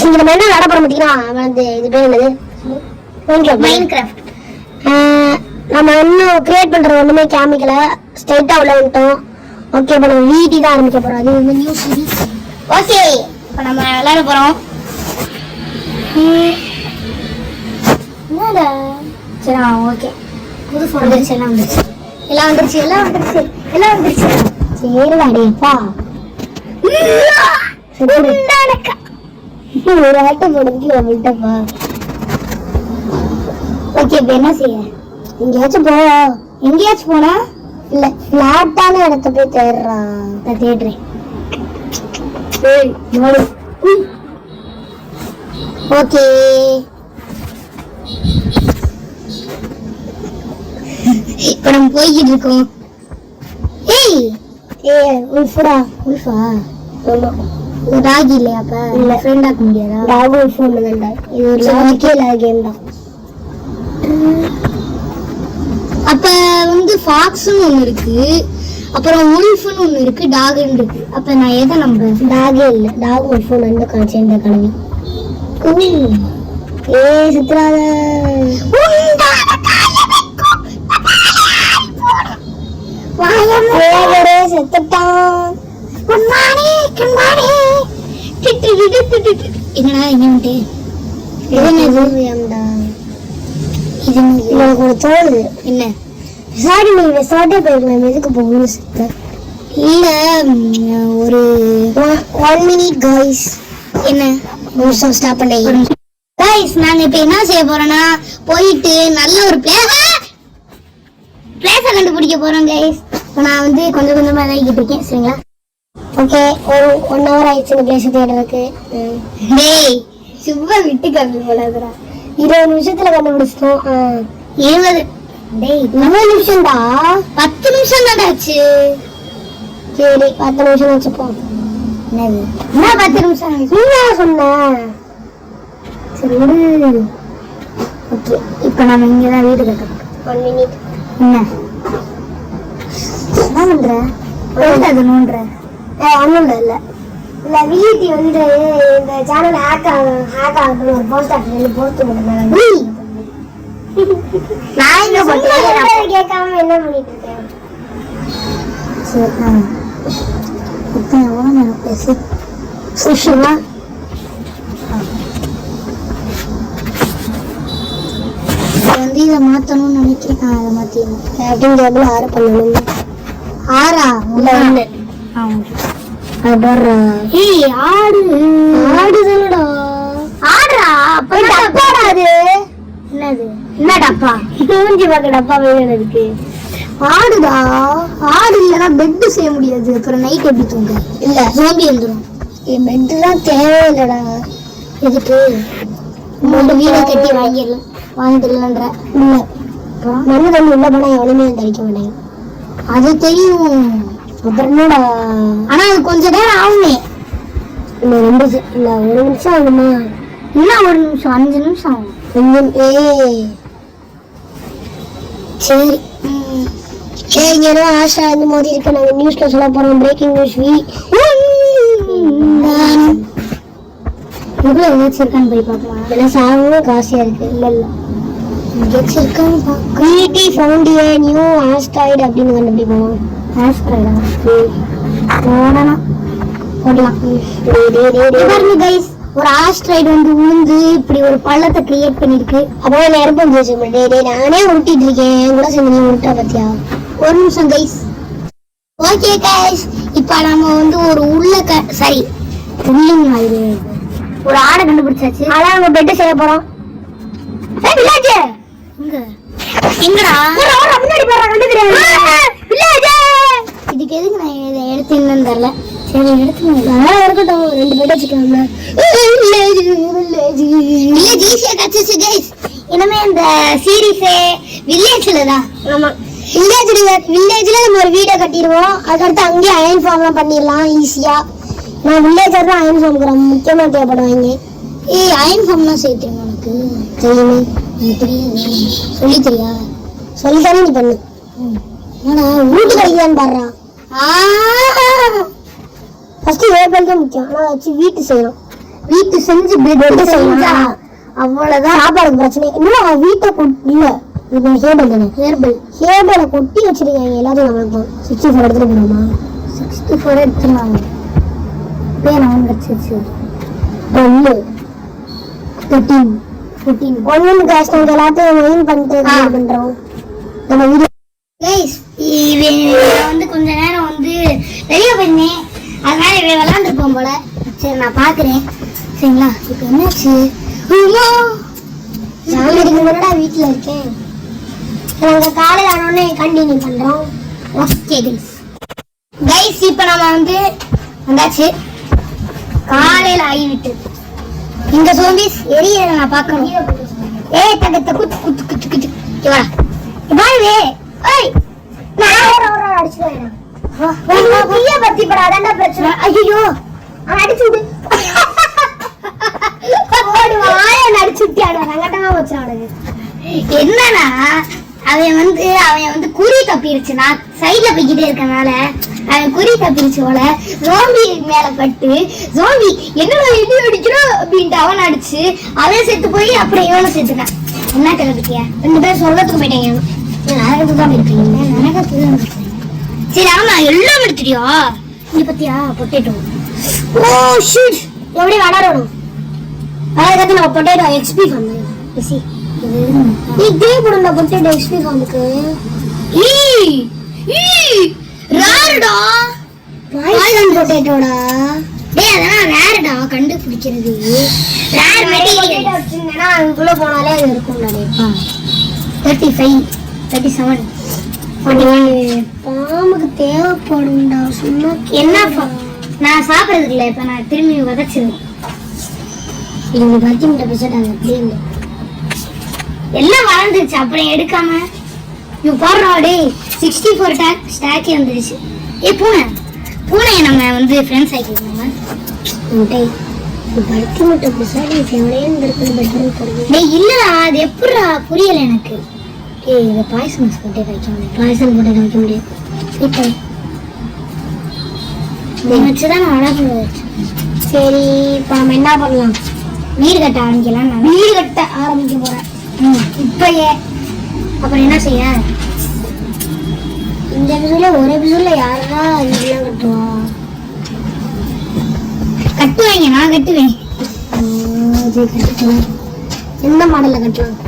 இங்க நம்ம என்ன விளையாட போறோம் பாத்தீங்கன்னா இது பேர் என்னது மைன்கிராஃப்ட். நம்ம இன்னும் கிரியேட் பண்றது ஒண்ணுமே காமிக்கல, ஸ்ட்ரைட்டா உள்ள வந்துட்டோம். ஓகே, இப்போ நம்ம வீடி தான் ஆரம்பிக்க போறோம். அது வந்து நியூ சீரிஸ். ஓகே, இப்போ நம்ம விளையாட போறோம். என்னடா சரி ஓகே, புது ஃபோன் வந்துருச்சு. எல்லாம் வந்துருச்சு. சரிடா டேப்பா, ஒரு ஆட்டம் போடுறதுக்கு விட்டப்பா. ஓகே, இப்போ என்ன செய்ய? எங்கேயாச்சும் போனா இல்ல ஃபிளாட்டான இடத்த போய் தேடுறான். நான் தேடுறேன். ஓகே, இப்ப நம்ம போய்கிட்டு இருக்கோம். உல்ஃபா ராகி இல்லையா? அப்ப இல்ல ஃப்ரெண்ட் ஆக்க முடியாதா? ராகு உல்ஃபா இல்லைண்டா, இது ஒரு லாஜிக்கே கேம் தான். அப்ப வந்து ஃபாக்ஸ்னு ஒண்ணு இருக்கு, அப்புறம் உல்ஃப்னு ஒண்ணு இருக்கு, டாக்னு இருக்கு. அப்ப நான் எதை நம்புறேன்? டாகே இல்ல, டாக் உல்ஃப் ரெண்டு சேர்ந்த கனவு. சித்ராத செத்துட்டான். என்னடா இங்க தோணுது என்ன? சாரி, நீ ரெசார்ட்டே போயிருக்கலாம். எதுக்கு போகணும் சிஸ்டர்? இல்ல ஒரு 1 மினிட் கைஸ். என்ன ஸ்டாப் பண்ணி கைஸ், நாங்க இப்ப என்ன செய்ய போறோம்னா போயிட்டு நல்ல ஒரு பிளேஸை கண்டுபிடிக்க போறோம் கைஸ். இப்போ நான் வந்து கொஞ்சம் கொஞ்சமா இதாகிட்டு இருக்கேன். சரிங்களா? ஓகே, ஒரு 1 ஹவர் ஆயிடுச்சு இந்த பிளேஸ் தேடுறதுக்கு. டேய் சும்மா விட்டு கம்மி போடாதுடா. 20 நிமிஷத்துல கண்டுபிடிச்சிட்டோம். 20 நிமிஷம்டா. 10 நிமிஷம் தான் ஆச்சு. சரி 10 நிமிஷம் வச்சுப்போம். என்னது என்ன 10 நிமிஷம்? நீங்க சொன்ன. சரி விடு. ஓகே, இப்போ நம்ம இங்கே தான் வீடு கட்டணும். 1 மினிட். என்ன பண்ற? அது நோண்டுற? ஒன்றும் இல்லை. இல்லை வீட்டு வந்து இந்த சேனல் ஹேக் ஆகணும். ஒரு போஸ்ட் ஆஃபீஸ் போஸ்ட் பண்ணுறேன். நான் இங்கே கேட்காம என்ன பண்ணிட்டு இருக்கேன்? சரி எவ்வளோ நேரம் பேசி சுஷிமா வந்து இதை மாற்றணும்னு நினைக்கிறேன். அதை மாற்றிடணும். அப்படின்னு எவ்வளோ 6 பண்ணணும். 6ஆ? இல்லை 1. ஆடுதுடா. ஆடுறா? அப்ப டப்பாடா அது. என்னது? என்ன டப்பா? மூஞ்சி பார்க்க டப்பா வேணும் இருக்கு. ஆடுதா? ஆடு இல்லைன்னா பெட்டு செய்ய முடியாது. அப்புறம் நைட் எப்படி தூங்க? இல்ல சோம்பி வந்துடும். பெட்டு தான் தேவையில்லடா. எதுக்கு? வீடை கட்டி வாங்கிடலன்ற. இல்ல மண்ணு தண்ணி உள்ள போனா எவனுமே தடிக்க மாட்டேன். அது தெரியும். அப்புறம் என்னடா? ஆனா அது கொஞ்ச நேரம் ஆகுமே. இல்லை 1 நிமிஷம் ஆகுமா? இன்னும் 1 நிமிஷம் 5 நிமிஷம் ஆகும். சரி இங்க ஆஷா இந்த மாதிரி இருக்க. நாங்க நியூஸ்ல சொல்ல போறோம். Breaking news. எவ்வளவு ஏதாச்சும் இருக்கான்னு போய் பார்க்கலாம். ஏன்னா சாகவும் காசியா இருக்கு. இல்ல ஏதாச்சும் இருக்கான்னு கிரியேட்டி ஃபவுண்ட் ஏ நியூ ஆஸ்ட்ராய்டு அப்படின்னு கண்டுபிடிப்போம். ஆஸ்ட்ராய்டா? போடலாம். பாருங்க கைஸ், ஒரு ஆஸ்ட்ராய்டு வந்து விழுந்து இப்படி ஒரு பள்ளத்தை கிரியேட் பண்ணிருக்கு. அப்புறம் நெருப்பு வந்துச்சு. நானே உருட்டிட்டு இருக்கேன் கூட சேர்ந்து நீ உருட்டா பத்தியா? 1 நிமிஷம் கைஸ். ஓகே கைஸ், இப்ப நம்ம வந்து ஒரு சரி ஒரு ஆடை கண்டுபிடிச்சாச்சு. அதான் நம்ம பெட்டு செய்ய போறோம். எங்கடா முன்னாடி இதுக்கு எதுக்கு நான் இதை எடுத்துன்னு தெரியல. சரி எடுத்துக்கணும். இருக்கட்டும், 2 பெட் வச்சுக்கோங்க. இனிமே இந்த சீரீஸ் வில்லேஜ்ல தான். ஆமா, வில்லேஜ்ல நம்ம ஒரு வீடை கட்டிடுவோம். அதுக்கடுத்து அங்கேயே அயன் ஃபார்ம்லாம் பண்ணிடலாம் ஈஸியா. நான் வில்லேஜர் தான் அயன் ஃபார்ம் முக்கியமா தேவைப்படுவாங்க. அயன் ஃபார்ம்லாம் செய்ய தெரியும் உனக்கு? தெரியுமே. சொல்லி தெரியா? சொல்லித்தானே நீ பண்ணு. வீட்டு கிடைக்குதான்னு பாடுறான். ஃபர்ஸ்ட் ஏற்படுத்த முக்கியம். ஆனால் வச்சு வீட்டு செய்யணும். வீட்டு செஞ்சு பிரெட் செஞ்சா அவ்வளவுதான் சாப்பாடு பிரச்சனை. இன்னும் வீட்டை இல்ல ஹேர்பல் கொட்டி வச்சிருக்காங்க எல்லாரும். நம்மளுக்கு 64 எடுத்துட்டு போறோமா? 64 எடுத்துருவாங்க. பேர் அவன் கிடைச்சிருச்சு 14 ஒன்னு கேஷ் எல்லாத்தையும் மெயின் பண்ணிட்டு பண்றோம் நம்ம வீடியோ. வந்து கொஞ்ச நேரம் வந்து வெளியே போயிருந்தேன், அதனால விளையாண்டுருப்போம் போல. சரி நான் பாக்குறேன் சரிங்களா. இப்ப என்னாச்சு? வீட்டுல இருக்கேன். நாங்க காலையில ஆனோடனே கண்டினியூ பண்றோம். ஓகே கைஸ் இப்ப நம்ம வந்து வந்தாச்சு. காலையில ஆகிவிட்டு இந்த சோம்பிஸ் எரியற நான் பார்க்கணும். ஏய் தகத்த குத்து குத்து குத்து குத்து வா பாருவே. ஏய் நான் அடிச்சு போறேன். வா நீயே பத்தி படாதடா பிரச்சனை. ஐயோ அவன் அடிச்சு விடு. ஓடு வாய அடிச்சுட்டியாடா ரங்கட்டமா வச்சானே. என்னன்னா அவன் வந்து குறி தப்பிருச்சு. நான் சைடுல போய்கிட்டே இருக்கனால அவன் குறி தப்பிருச்சு போல. ஜோம்பி மேல பட்டு ஜோம்பி என்னடா இடி அடிக்கிறோம் அப்படின்ட்டு அவன் அடிச்சு அவன் செத்து போய் அப்புறம் இவனை செத்துட்டான். என்ன கிளம்பிட்டியா? 2 பேரும் சொர்க்கத்துக்கு போயிட்டாங்க. நரகத்துக்கு தான் இருக்கீங்க. நரகத்துக்கு தான். சரி ஆமா எல்லாம் எடுத்துட்டியா? இங்க பத்தியா பொட்டேட்டோ. ஓ ஷிட் எப்படி வளரணும்? அதாவது நான் பொட்டேட்டோ எக்ஸ்பி பண்ணேன். சி இதே போடுங்க பொட்டேட்டோ எக்ஸ்பி ஃபார்முக்கு. ரேர்டா பாய்சன் பொட்டேட்டோடா. டேய் அதெல்லாம் ரேர்டா கண்டுபிடிக்கிறது. ரேர் மெட்டீரியல் வச்சிருந்தேனா அதுக்குள்ள போனாலே அது இருக்கும்டா. டேப்பா 35 37 பாமுக்கு தேவைப்படும்டா. சும்மா என்ன நான் சாப்பிடுறதுக்கு இல்லை. இப்ப நான் திரும்பி வதச்சிருவேன். இது 10 மினிட் பேசிட்டாங்க. அப்படியே எல்லாம் வளர்ந்துருச்சு அப்புறம் எடுக்காம பாடுறாடே 64 ஸ்டாக்கே வந்துருச்சு. ஏ பூனையை நம்ம வந்து ஃப்ரெண்ட்ஸ் ஆக்கிக்கோங்க. இல்லடா அது எப்படா புரியல எனக்கு. ஏய் இதை பாய்சன் போட்டே வைக்க முடியாது. பாய்சன் போட்டே வைக்க முடியாது. இப்போ வச்சுதான் வளர்க்க. சரி இப்போ நம்ம என்ன பண்ணலாம்? வீடு கட்ட ஆரம்பிக்கலாம். நான் வீடு கட்ட ஆரம்பிக்க போறேன் இப்பயே. அப்புறம் என்ன செய்ய? இந்த எபிசோட்ல ஒரு எபிசோட்ல யாரா வீடெல்லாம் கட்டுவா? கட்டுவாங்க. நான் கட்டுவேன். எந்த மாடல்ல கட்டலாம்?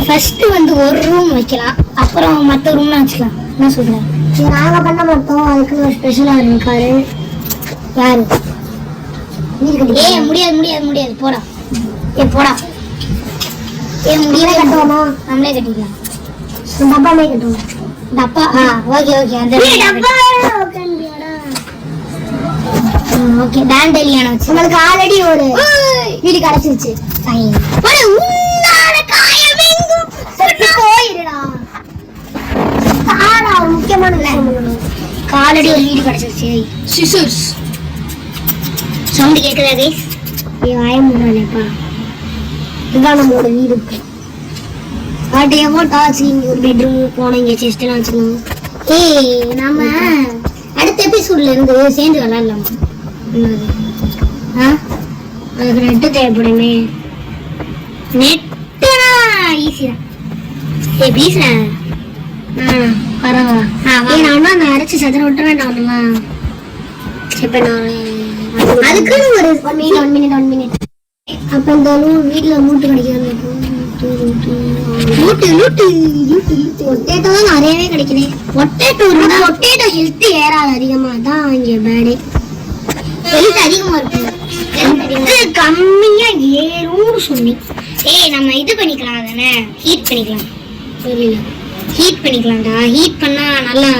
ஃபர்ஸ்ட் வந்து ஒரு ரூம் வைக்கலாம், அப்புறம் மற்ற ரூம்லாம் வச்சுக்கலாம். என்ன சொல்றேன்? நாங்க பண்ண மாட்டோம். அதுக்கு ஒரு ஸ்பெஷலா இருக்காரு. யாரு? ஏ முடியாது முடியாது முடியாது போடா. ஏ போடா. ஏ முடியல கட்டுவோமா? நம்மளே கட்டிக்கலாம். டப்பாமே கட்டுவோம். டப்பா ஓகே ஓகே. அந்த டப்பா ஓகே. டாண்டலியான வச்சு உங்களுக்கு ஆல்ரெடி ஒரு வீடு கிடைச்சிருச்சு. உன்னால காயமெங்கும் போயிடுடா. காலா முக்கியமான விஷயம். ஆல்ரெடி ஒரு வீடு கிடைச்சிருச்சு. சிசர்ஸ் சவுண்ட் கேக்குதா கைஸ்? ஏ வாய மூடுறேன்ப்பா. இதுதான் நம்மளோட வீடு. ஆட்டையமோ டாச்சி ஒரு பெட்ரூம் போன இங்கே செஸ்ட்லாம் வச்சுக்கணும். ஏய் நாம அடுத்த எபிசோட்ல இருந்து சேர்ந்து விளாடலாம். அதுக்கு நெட்டு தேவைப்படுமே. நெட்டுனா ஈஸி தான். ஏ பீஸ்ல பரவாயில்ல. நான் அந்த அரைச்சி சதுர விட்ட வேண்டாம். இப்ப நான் அதுக்குன்னு ஒரு 1 மினிட் அப்ப இந்த வீட்டுல மூட்டு கிடைக்கிறது. பொட்டேட்டோ தான் நிறையவே கிடைக்குது. பொட்டேட்டோ ஹெல்த் ஏறாது அதிகமா. தான் இங்க பேடே ஹெல்த் அதிகமா இருக்கு. கம்மியா ஏறும்னு சொன்னி. ஏய் நம்ம இது பண்ணிக்கலாம் தானே? ஹீட் பண்ணிக்கலாம். புரியல. ஹீட் பண்ணிக்கலாம்டா. ஹீட் பண்ணா நல்லா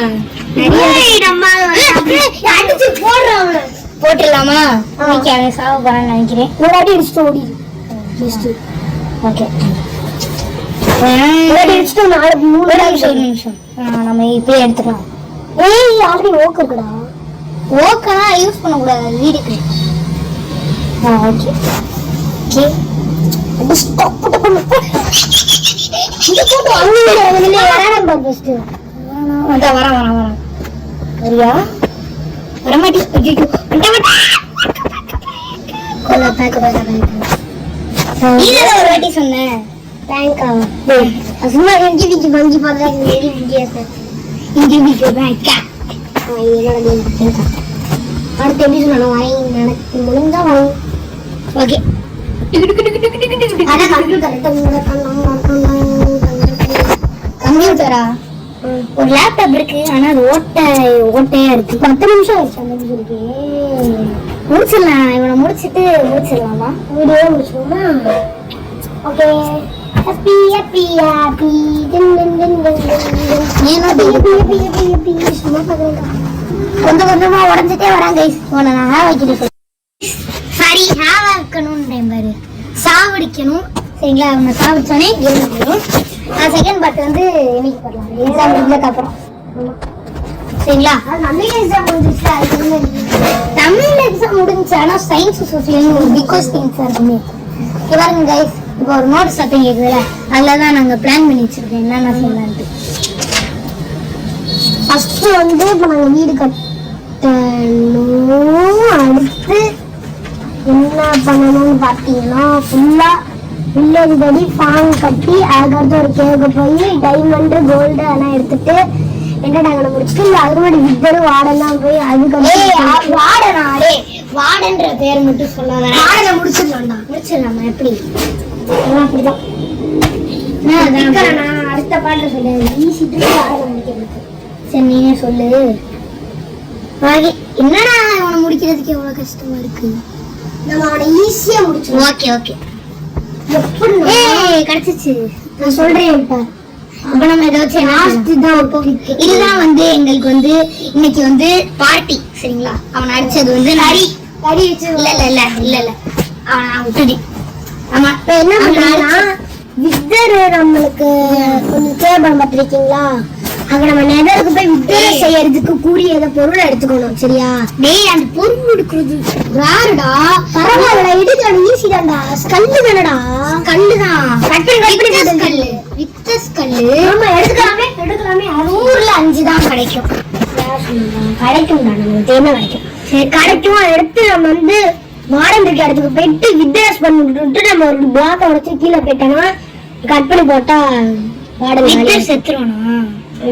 அடிச்சு போடுறவங்க போட்டுடலாமா? அவன் சாவ போறான்னு நினைக்கிறேன். ஒரு அடி அடிச்சுட்டு ஓடி. ஓகே நம்ம இப்பயே எடுத்துக்கலாம். ஏய் ஆல்ரெடி ஓக் இருக்குடா. ஓக்கனா யூஸ் பண்ண கூடாது வீடுக்கு. ஓகே ஓகே அது ஸ்டாப் பண்ணு. இந்த போட்டு அங்க வரேன் ஃபர்ஸ்ட். வர சரியா? வரமாட்டி ஒரு வாட்டி சொன்னேன் தேங்கா சும்மா இஞ்சி பிச்சு பஞ்சி பார்த்தா இஞ்சி பிச்சு பேக்கா அடுத்து எப்படி சொன்னாலும் வாங்கி நடக்க முடிஞ்சா வாங்கி ஓகே கம்ப்யூட்டரா ஒரு லேப்டாப் இருக்கு ஆனா அது ஓட்டையா இருக்கு 10 நிமிஷம் ஆயிடுச்சு அந்த நிமிஷத்துக்கு முடிச்சிடலாம் இவனை முடிச்சிடலாமா video முடிச்சிடுவோமா okay happy happy happy சும்மா பாக்குறேன் கொஞ்சம் கொஞ்சமா உடஞ்சிட்டே வரான் கைஸ் உன்னை நான் ஹேவ் வைக்கிட்டு சரி ஹேவ் வைக்கணும்ன்றேன் பாரு சாவடிக்கணும் சரிங்களா அவங்க சாவடிச்சானே கேம் போயிடும் செகண்ட் பார்ட் வந்து இன்னைக்கு பண்ணலாம் எக்ஸாம் முடிஞ்சதுக்கு அப்புறம் சரிங்களா தமிழ் எக்ஸாம் முடிஞ்சிச்சு தமிழ் எக்ஸாம் முடிஞ்சு ஆனா சயின்ஸ் சோசியல் பிகாஸ் திங்ஸ் இருக்குமே பாருங்க கைஸ் இப்போ ஒரு நோட் சத்தம் கேட்குதுல அதில் தான் நாங்கள் பிளான் பண்ணி வச்சிருக்கோம் என்னென்ன சொல்லலான்ட்டு ஃபர்ஸ்ட் வந்து இப்போ நாங்கள் வீடு கட்டணும் அடுத்து என்ன பண்ணணும்னு பார்த்தீங்கன்னா ஃபுல்லாக வில்லேஜ் படி ஃபார்ம் கட்டி அதுக்கடுத்து ஒரு கேவுக்கு போய் டைமண்டு கோல்டு அதெல்லாம் எடுத்துட்டு என்டர்டைன்மெண்ட் முடிச்சுட்டு இந்த அறுவடை வித்தரு வாடெல்லாம் போய் அதுக்கு வாடன்ற பேர் மட்டும் சொல்லாத வாடனை முடிச்சிடலாமா எப்படி அப்படிதான் நான் அடுத்த பாட்டு சொல்லுவேன் ஈஸிட்டு வாடனை முடிக்கிறது சரி நீனே சொல்லு என்னடா அவனை முடிக்கிறதுக்கு எவ்வளவு கஷ்டமா இருக்கு நம்ம அவனை ஈஸியா முடிச்சோம் ஓகே ஓகே எப்படி கிடைச்சிச்சு நான் சொல்றேன் அப்ப நம்ம இதுதான் வந்து எங்களுக்கு வந்து இன்னைக்கு வந்து பார்ட்டி சரிங்களா அவன் அடிச்சது வந்து நரி இல்ல அவன் விட்டுடி ஆமா என்ன பண்ணா வித்தர் நம்மளுக்கு கொஞ்சம் தேவைப்பட மாட்டிருக்கீங்களா அங்க நம்ம நெதருக்கு போய் வித்தர் செய்யறதுக்கு கூடிய ஏதோ பொருளை எடுத்துக்கணும் சரியா டேய் அந்த பொருள் எடுக்கிறது யாருடா பரவாயில்ல எடுக்கலாம் ஈஸி தான்டா ஸ்கல்லு தானடா ஸ்கல்லுதான் ஸ்கல்லு வித்தர் ஸ்கல்லு ஆமா எடுக்கலாமே அது ஊர்ல 5 தான் கிடைக்கும் கிடைக்கும்டா நமக்கு தேவை கிடைக்கும் சரி கிடைக்கும் எடுத்து நம்ம வந்து மாடர்ன் இருக்க இடத்துக்கு போயிட்டு வித்யாஸ் பண்ணிட்டு நம்ம ஒரு பிளாக்கை உடச்சு கீழே போயிட்டோம்னா கட் பண்ணி போட்டா மாடர்ன் செத்துருவானா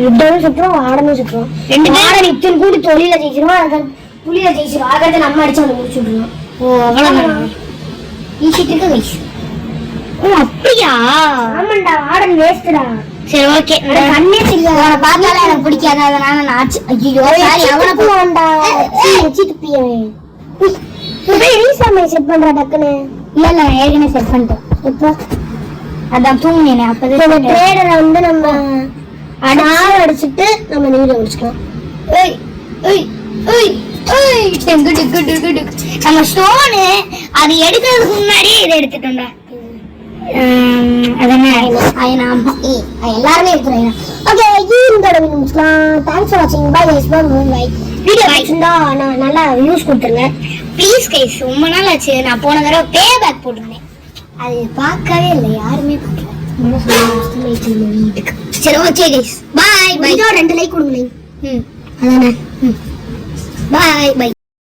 வித்தரும் சுத்துறோம் வாடனும் சுத்துறோம் ரெண்டு வாடன் இத்தனை கூடி தொழில ஜெயிச்சிருவோம் அதுக்கு புளியில ஜெயிச்சிருவோம் அதுக்கு நம்ம அடிச்சு அவனை முடிச்சுடுவோம் ஓ அவ்வளவுதான் ஈஸிட்டுக்கு வயசு ஓ அப்படியா ஆமாண்டா வாடன் வேஸ்டடா சரி ஓகே கண்ணே தெரியாது அவனை பார்த்தாலே எனக்கு பிடிக்காது அதனால நான் ஆச்சு ஐயோ அவனை போவான்டா வச்சுட்டு போய் ரீசாமை செட் பண்றா டக்குன்னு இல்ல ஏற்கனவே செட் பண்ணிட்டேன் இப்போ அதான் தூங்கினேன் அப்பதான் ட்ரேடரை வந்து நம்ம அடிச்சுட்டு நம்ம நீரை முடிச்சுக்கலாம் நம்ம ஸ்டோனு அது எடுக்கிறதுக்கு முன்னாடியே இதை எடுத்துட்டோம்டா எல்லாருமே எடுத்துறேன் ஓகே இந்த தடவை முடிச்சுக்கலாம் தேங்க்ஸ் ஃபார் வாட்சிங் பை கைஸ் பை வீடியோ பிடிச்சிருந்தா நான் நல்லா வியூஸ் கொடுத்துருங்க ப்ளீஸ் கைஸ் ரொம்ப நாள் ஆச்சு நான் போன தடவை பே பேக் போட்டிருந்தேன் அது பார்க்கவே இல்லை யாருமே பார்க்கல வீட்டுக்கு சரி okay guys bye bye 2 like கொடுங்க அதானே பாய் பை